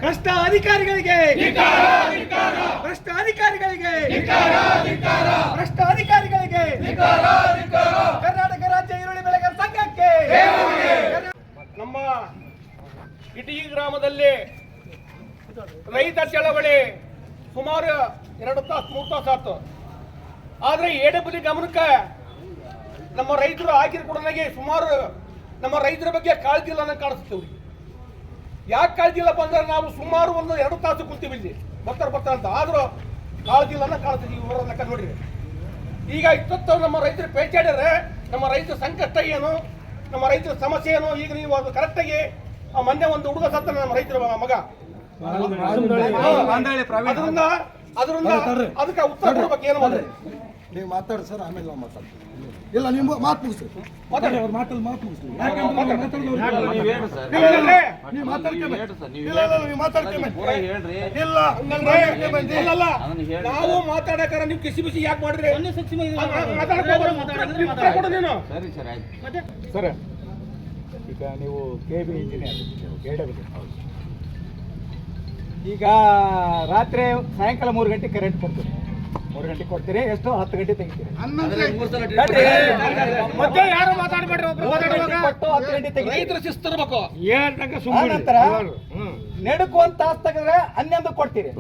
ಭ್ರಷ್ಟ ಅಧಿಕಾರಿಗಳಿಗೆ ಭ್ರಷ್ಟ ಅಧಿಕಾರಿಗಳಿಗೆ ಭ್ರಷ್ಟ ಅಧಿಕಾರಿಗಳಿಗೆ ಕರ್ನಾಟಕ ರಾಜ್ಯ ಈರುಳ್ಳಿ ಬೆಳೆಗಾರ ಸಂಘಕ್ಕೆ. ನಮ್ಮ ಇಟಗಿ ಗ್ರಾಮದಲ್ಲಿ ರೈತ ಚಳವಳಿ ಸುಮಾರು 2 ತಾಸು 3 ತಾಸು ಆಯ್ತು. ಆದ್ರೆ ಎಡಬದಿ ಗಮನಕ್ಕೆ ನಮ್ಮ ರೈತರು ಆಗಿರ ಕೊಡಲಾಗಿ ಸುಮಾರು ನಮ್ಮ ರೈತರ ಬಗ್ಗೆ ಕಾಳಜಿ ಇಲ್ಲ ಅನ್ನೋ ಕಾಣಿಸ್ತೀವಿ. ಯಾಕೆ ಕಾಳಜಿ ಇಲ್ಲಪ್ಪ ಅಂದ್ರೆ ನಾವು ಸುಮಾರು 1-2 ತಾಸು ಕೂತೀವಿ ಇಲ್ಲಿ ಬರ್ತಾರ ಅಂತ, ಆದ್ರೂ ಕಾಳಜಿ ಇಲ್ಲ ಅನ್ನೋ ಕಾಣಿಸ್ತೀವಿ. ಇವರ ಲೆಕ್ಕ ನೋಡ್ರಿ, ಈಗ ಇಷ್ಟೊತ್ತು ನಮ್ಮ ರೈತರು ಪೇಚಾಡ್ಯಾರೆ. ನಮ್ಮ ರೈತರ ಸಂಕಷ್ಟ ಏನು, ನಮ್ಮ ರೈತರ ಸಮಸ್ಯೆ ಏನು, ಈಗ ನೀವು ಅದು ಕರೆಕ್ಟಾಗಿ ಮೊನ್ನೆ ಒಂದು ಹುಡುಗ ಸತ್ತ ನಮ್ಮ ರೈತರ ಮಗ, ಅದರಿಂದ ಅದಕ್ಕೆ ಉತ್ತರ ಕೊಡ್ಬೇಕು. ಏನು ಮಾಡ್ರಿ ನೀವು ಮಾತಾಡಿ ಸರ್, ಆಮೇಲೆ ನಾವು ಮಾತಾಡ್ತೀವಿ. ಇಲ್ಲ ನಿಮ್ಮ ಮಾತು ಮುಗಿಸ್ರಿ, ಅವ್ರ ಮಾತಲ್ಲಿ ಮಾತು ಮುಗಿಸ್ರಿ. ನಾವು ಮಾತಾಡಕ್ಕಾರ ನೀವು ಕಿಸಿ ಬಿಸಿ ಯಾಕೆ ಮಾಡ್ರಿ? ಸರ್, ಈಗ ನೀವು KB ಇಂಜಿನಿಯರ್, ಈಗ ರಾತ್ರಿ ಸಾಯಂಕಾಲ 3 ಗಂಟೆ ಕರೆಂಟ್ ಕೊಡ್ತೀರಿ. 3 ಗಂಟೆ ಕೊಡ್ತೀರಿ, ಎಷ್ಟು 10 ಗಂಟೆ ತೆಗಿತೀರಿ. ಮತ್ತೆ ಯಾರು ಮಾತಾಡ್ಬೇಡ್ರಿ, ಕೊಟ್ಟು 10 ಗಂಟೆ ತೆಗಿ. ರೈತರ ಶಿಸ್ತಿರ್ಬೇಕು. ನಂತರ ನಡಕು 1 ತಾಸು ತೆಗೆದ್ರೆ 11 ಕೊಡ್ತೀರಿ,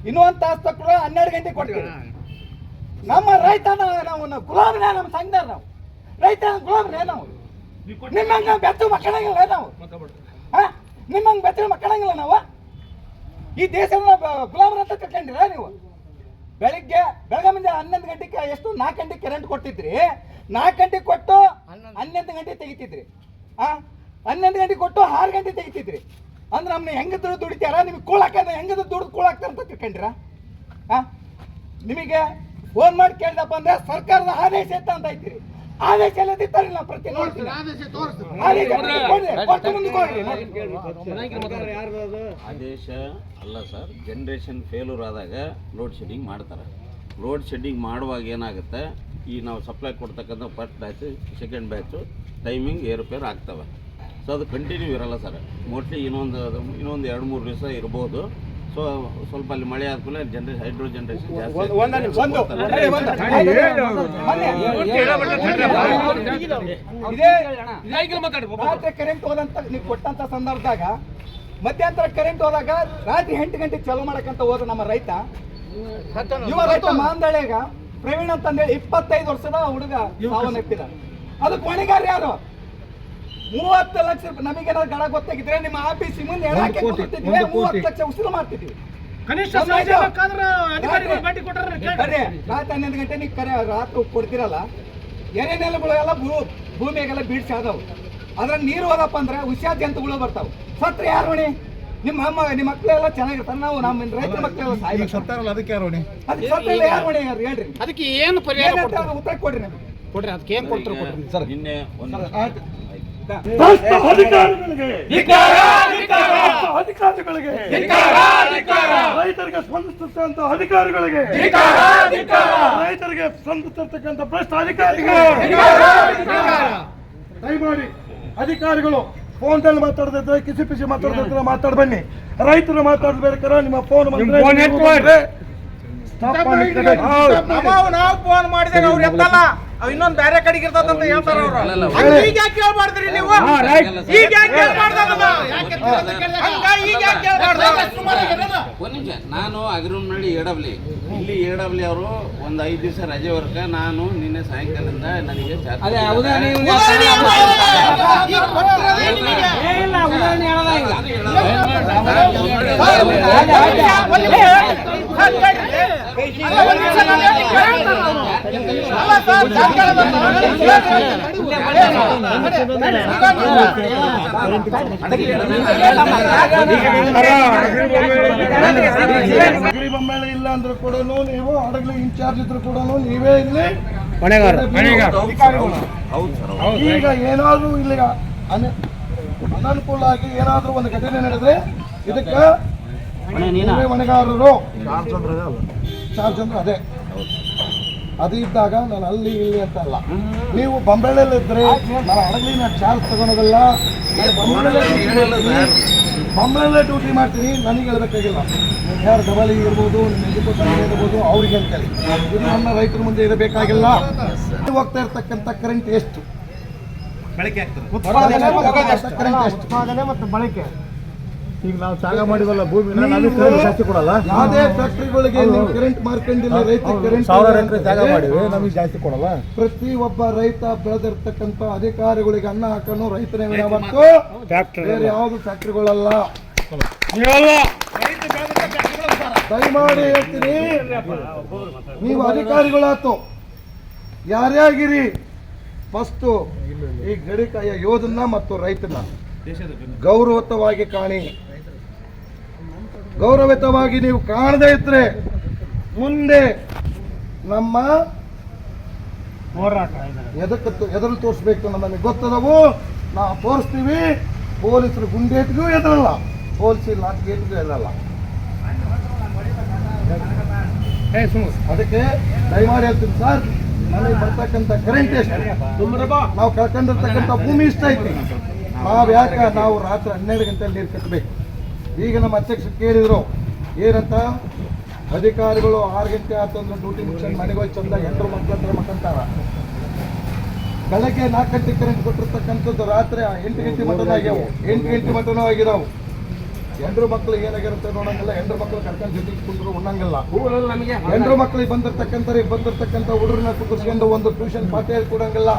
ಇನ್ನೂ 1 ತಾಸು ತಗೊಂಡ್ರೆ 12 ಗಂಟೆ ಕೊಡ್ತೀರಿ. ನಮ್ಮ ರೈತ ನಾವು ಗುಲಾಮ್ನೇ, ನಮ್ಮ ಸಂಘದ ನಾವು ರೈತ ಗುಲಾಮ್ನೇ. ನಾವು ನಿಮ್ಮಂಗ ಬೆತ್ತು ಮಕ್ಕಳಂಗಿಲ್ಲ, ನಾವು ನಿಮ್ಮಂಗ ಬೆತ್ತು ಮಕ್ಕಳಂಗಿಲ್ಲ. ನಾವು ಈ ದೇಶದ ಗುಲಾಮರ ಅಂತ ಕಟ್ಕೊಂಡಿರ ನೀವು. ಬೆಳಗ್ಗೆ ಮುಂಜಾನೆ 11 ಗಂಟೆಗೆ ಎಷ್ಟು 4 ಗಂಟೆಗೆ ಕರೆಂಟ್ ಕೊಡ್ತಿದ್ರಿ. 4 ಗಂಟೆಗೆ ಕೊಟ್ಟು 11 ಗಂಟೆ ತೆಗಿತಿದ್ರಿ. 11 ಗಂಟೆಗೆ ಕೊಟ್ಟು 6 ಗಂಟೆ ತೆಗಿತಿದ್ರಿ. ಅಂದ್ರೆ ನಮ್ಮನ್ನ ಹೆಂಗ ದುಡಿತಾರ, ನಿಮಗೆ ಕೂಳಾಕ ಹೆಂಗ ದುಡ್ದು ಕೂಳಾಕ್ತಾರ ಅಂತ ತಿಳ್ಕೊಂಡಿರ. ನಿಮಗೆ ಫೋನ್ ಮಾಡಿ ಕೇಳಿದಪ್ಪ ಅಂದ್ರೆ ಸರ್ಕಾರದ ಆದೇಶ ಅಂತ ಐತಿರಿ. ಆದೇಶ ಎಲ್ಲದಿರ್ತಾರೆ ನಾವು ಪ್ರತಿ ಆದೇಶ ಅಲ್ಲ ಸರ್. ಜನರೇಷನ್ ಫೇಲ್ಯೂರ್ ಆದಾಗ ಲೋಡ್ ಶೆಡ್ಡಿಂಗ್ ಮಾಡ್ತಾರೆ. ಲೋಡ್ ಶೆಡ್ಡಿಂಗ್ ಮಾಡುವಾಗ ಏನಾಗುತ್ತೆ, ಈ ನಾವು ಸಪ್ಲೈ ಕೊಡ್ತಕ್ಕಂಥ first batch second batch timing ಏರುಪೇರು ಆಗ್ತವೆ. ಸೊ ಅದು ಕಂಟಿನ್ಯೂ ಇರಲ್ಲ ಸರ್. ಮೋಸ್ಟ್ಲಿ ಇನ್ನೊಂದು 2-3 ದಿವಸ ಇರ್ಬೋದು. ಸೊ ಸ್ವಲ್ಪ ಅಲ್ಲಿ ಮಳೆ ಆದ್ಮೇಲೆ ಹೈಡ್ರೋ ಜನರೇಷನ್ ಜಾಸ್ತಿ. ಕರೆಂಟ್ ಹೋದಂತ ನೀವು ಕೊಟ್ಟಂತ ಸಂದರ್ಭದಾಗ ಮಧ್ಯಂತರ ಕರೆಂಟ್ ಹೋದಾಗ ರಾತ್ರಿ 8 ಗಂಟೆಗೆ ಚಾಲೂ ಮಾಡಕಂತ ಹೋದ ನಮ್ಮ ರೈತ, ಯುವ ರೈತ ಮಾಂದಳ್ಯಾಗ ಪ್ರವೀಣ್ ಅಂತಂದೇಳಿ 25 ವರ್ಷದ ಹುಡುಗ ಸಾವನ್ನಪ್ಪಿದ. ಅದಕ್ಕೆ ಹೊಣೆಗಾರ ಯಾರು? 30 ಲಕ್ಷ ರೂಪಾಯಿ. ನಮಗೇನಾದ್ರು ಗಡ ಗೊತ್ತಾಗಿದ್ರೆ ನಿಮ್ಮ ಆಫೀಸ್ ಮುಂದೆ 30 ಲಕ್ಷ ಉಸಿರು ಮಾಡ್ತಿದ್ವಿ. ರಾತ್ರಿ 11 ಗಂಟೆ ನೀವು ರಾತ್ರಿ ಕೊಡ್ತಿರಲ್ಲ, ಎರೆನೆಲಗಳು ಎಲ್ಲ ಭೂಮಿಯಾಗೆಲ್ಲ ಬೀಡ್ಸಿ ಆದವು. ಅದ್ರ ನೀರು ಹೋದಪ್ಪ ಅಂದ್ರೆ ಹುಷಾರ್ ಜಂತುಗಳು ಬರ್ತಾವೆ. ಸತ್ರ ಯಾರು ಹೊಣೆ? ನಿಮ್ಮ ಮಕ್ಕಳೆಲ್ಲ ಚೆನ್ನಾಗಿರ್ತಾರೆ. ನಾವು ನಮ್ಮ ರೈತರ ಮಕ್ಕಳೆಲ್ಲ ಸಾಯ್ತಾರಲ್ಲ, ಅದಕ್ಕೆ ಯಾರು ಹೊಣೆ? ಅದಕ್ಕೆ ಸತ್ರ ಯಾರು ಹೊಣೆ ಹೇಳ್ರಿ? ಅದಕ್ಕೆ ಏನು ಪರಿಹಾರ ಉತ್ತರ ಕೊಡ್ರಿ. ನಮಗೆ ಕೊಡ್ರಿ, ಅದಕ್ಕೆ ಏನು ಕೊಡ್ತಾರೆ ಕೊಡ್ರಿ ಸರ್. ನಿನ್ನೆ ಅಧಿಕಾರಿಗಳಿಗೆ, ರೈತರಿಗೆ ಸ್ಪಂದಿಸ್ತಕ್ಕಂಥ ಅಧಿಕಾರಿಗಳಿಗೆ, ರೈತರಿಗೆ ಸ್ಪಂದಿಸ್ತಕ್ಕಂಥ ಭ್ರಷ್ಟ ಅಧಿಕಾರಿಗಳಿಗೆ ದಯಮಾಡಿ ಅಧಿಕಾರಿಗಳು ಫೋನ್ದಲ್ಲಿ ಮಾತಾಡದಿದ್ರೆ, ಕಿಸಿ ಪಿಸಿ ಮಾತಾಡದಿದ್ರೆ ಮಾತಾಡ್ ಬನ್ನಿ. ರೈತರು ಮಾತಾಡ್ಬೇಕಾದ್ರೆ ನಿಮ್ಮ ಫೋನ್ ನಾವು ಫೋನ್ ಮಾಡಿದಾಗ ಅವ್ರು ಎತ್ತಲ್ಲ, ಇನ್ನೊಂದು ಬೇರೆ ಕಡೆಗೆ ಇರ್ತದಂತ ಹೇಳ್ತಾರ ಅವ್ರು. ಈಗ ಯಾಕೆ ಕೇಳ್ಬಾರ್ದ್ರಿ ನೀವು? ಈಗ ಯಾಕೆ ಕೇಳ್ಬಾರ್ದು? ಒಂದು ನಿಮಿಷ, ನಾನು ಅಗ್ರೂಮ್ನಳ್ಳಿ ಎಡಬ್ಲಿ, ಇಲ್ಲಿ ಎಡಬ್ಲಿ ಅವರು ಒಂದು 5 ದಿವಸ ರಜೆ ವರ್ಗ. ನಾನು ನಿನ್ನೆ ಸಾಯಂಕಾಲದಿಂದ ನನಗೆ ಬೊಮ್ಮೇಳೆ ಇಲ್ಲ ಅಂದ್ರೂ ಕೂಡ ನೀವು ಹಡಗಲಿ ಇನ್ಚಾರ್ಜ್ ಇದ್ರು ಕೂಡ ನೀವೇ ಇಲ್ಲಿ ಈಗ ಏನಾದ್ರೂ ಇಲ್ಲಿ ಅನನುಕೂಲ ಆಗಿ ಏನಾದ್ರೂ ಒಂದು ಘಟನೆ ನಡೆದ್ರೆ ಇದಕ್ಕೆ ಹೊಣೆಗಾರರು ಚಾರ್ಜ್ ಅಂದ್ರೆ ಅದೇ ಅದು ಇದ್ದಾಗ ನಾನು ಅಲ್ಲಿ ಇಲ್ಲಿ ಅಂತ ಅಲ್ಲ. ನೀವು ಬಂಬಳಲ್ಲಿದ್ದರೆ ನಾನು ಹಡಗಲಿನ ಚಾರ್ಜ್ ತಗೊಳೋದಲ್ಲ, ಬಂಬಳಲ್ಲೇ ಡ್ಯೂಟಿ ಮಾಡ್ತೀನಿ, ನನಗೆ ಹೇಳ್ಬೇಕಾಗಿಲ್ಲ. ಯಾರು ಡಬಲ್ ಇರ್ಬೋದು, ಇರ್ಬೋದು, ಅವ್ರಿಗೆ ಅಂತೇಳಿ ಇದು ನನ್ನ ರೈತರ ಮುಂದೆ ಇರಬೇಕಾಗಿಲ್ಲ. ಹೋಗ್ತಾ ಇರ್ತಕ್ಕಂಥ ಕರೆಂಟ್ ಎಷ್ಟು, ಕರೆಂಟ್ ಎಷ್ಟು, ಉತ್ಪಾದನೆ ಮತ್ತು ಬಳಕೆ. ಈಗ ನಾವು ಜಾಗ ಮಾಡಿವಲ್ಲ ಭೂಮಿನ ಜಾಸ್ತಿ ಕೊಡಲ್ಲ. ಯಾವುದೇ ಫ್ಯಾಕ್ಟರಿಗಳಿಗೆ ನೀವು ಕರೆಂಟ್ ಮಾರ್ಕೊಂಡಿಲ್ಲ, ರೈತ ಕರೆಂಟ್ ಜಾಗ ಮಾಡಿವಿ, ನಮಗೆ ಜಾಸ್ತಿ ಕೊಡಲ್ಲ. ಪ್ರತಿ ಒಬ್ಬ ರೈತ ಬೆಳೆದಿರ್ತಕ್ಕಂಥ ಅಧಿಕಾರಿಗಳಿಗೆ ಅನ್ನ ಹಾಕೋನು ರೈತನೇ ವಿನ ಮತ್ತು ಬೇರೆ ಯಾವುದು ಫ್ಯಾಕ್ಟರಿಗಳಲ್ಲ. ದಯಮಾಡಿ ಹೇಳ್ತೀನಿ, ನೀವು ಅಧಿಕಾರಿಗಳಾತು ಯಾರೇ ಆಗಿರಿ, ಫಸ್ಟು ಈ ಗಡಿಕಾಯ ಯೋಧನ ಮತ್ತು ರೈತನ ಗೌರವಯುತವಾಗಿ ಕಾಣಿ. ಗೌರವಯುತವಾಗಿ ನೀವು ಕಾಣದೇ ಇದ್ರೆ ಮುಂದೆ ನಮ್ಮ ಹೋರಾಟ ಎದುರು ತೋರಿಸ್ಬೇಕು ನಮಗೆ ಗೊತ್ತದವು, ನಾವು ತೋರಿಸ್ತೀವಿ. ಪೊಲೀಸರು ಗುಂಡೇಟ್ಗೂ ಎದುರಲ್ಲ, ಪೊಲೀಸ್ ಲಾಟ್ಗೇಟ್ಗೂ ಎದುರಲ್ಲ. ಅದಕ್ಕೆ ದಯಮಾಡಿ ಹೇಳ್ತೀನಿ ಸರ್, ನನಗೆ ಬರ್ತಕ್ಕಂಥ ಕರೆಂಟ್ ಎಷ್ಟು, ನಾವು ಕಳ್ಕೊಂಡಿರ್ತಕ್ಕಂಥ ಭೂಮಿ ಇಷ್ಟ ಐತಿ. ನಾವು ರಾತ್ರಿ 12 ಗಂಟೆಯಲ್ಲಿ ನೀರು ಕಟ್ಟಬೇಕು. ಈಗ ನಮ್ಮ ಅಧ್ಯಕ್ಷರು ಕೇಳಿದ್ರು ಏನಂತ, ಅಧಿಕಾರಿಗಳು 6 ಗಂಟೆ ಆತಂದ್ರೆ ಡ್ಯೂಟಿ ಮುಗಿಸ್ಕೊಂಡು ಮನೆಗೆ ಹೋಗಿ ಚಂದ 8 ಮಕ್ಕಳ ಹತ್ರ ಮಕ್ಕಂತಾರ. ಬೆಳಗ್ಗೆ 4 ಗಂಟೆ ಕರೆಂಟ್ ಕೊಟ್ಟಿರ್ತಕ್ಕಂಥದ್ದು ರಾತ್ರಿ 8 ಗಂಟೆ ಮಟನೂ ಆಗ್ಯಾವು, 8 ಗಂಟೆ ಮಟನೂ ಆಗಿದಾವು. ಹೆಂಡ್ರು ಮಕ್ಕಳು ಏನಾಗಿರುತ್ತೆ ನೋಡಂಗಿಲ್ಲ, ಹೆಂಡ್ರು ಮಕ್ಕಳು ಕರ್ಕೊಂಡು ಜೊತೆಗೆ ಕುಂದ್ರು ಉಣ್ಣಂಗಿಲ್ಲ. ಹೆಂಡ್ರು ಮಕ್ಕಳಿಗೆ ಬಂದಿರ್ತಕ್ಕಂಥ ಹುಡುಗರನ್ನ ಕುಂದಿರ್ಸ್ಕೊಂಡು ಒಂದು ಟ್ಯೂಷನ್ ಪಾಠ ಹೇಳ್ಕೊಡಂಗಿಲ್ಲ.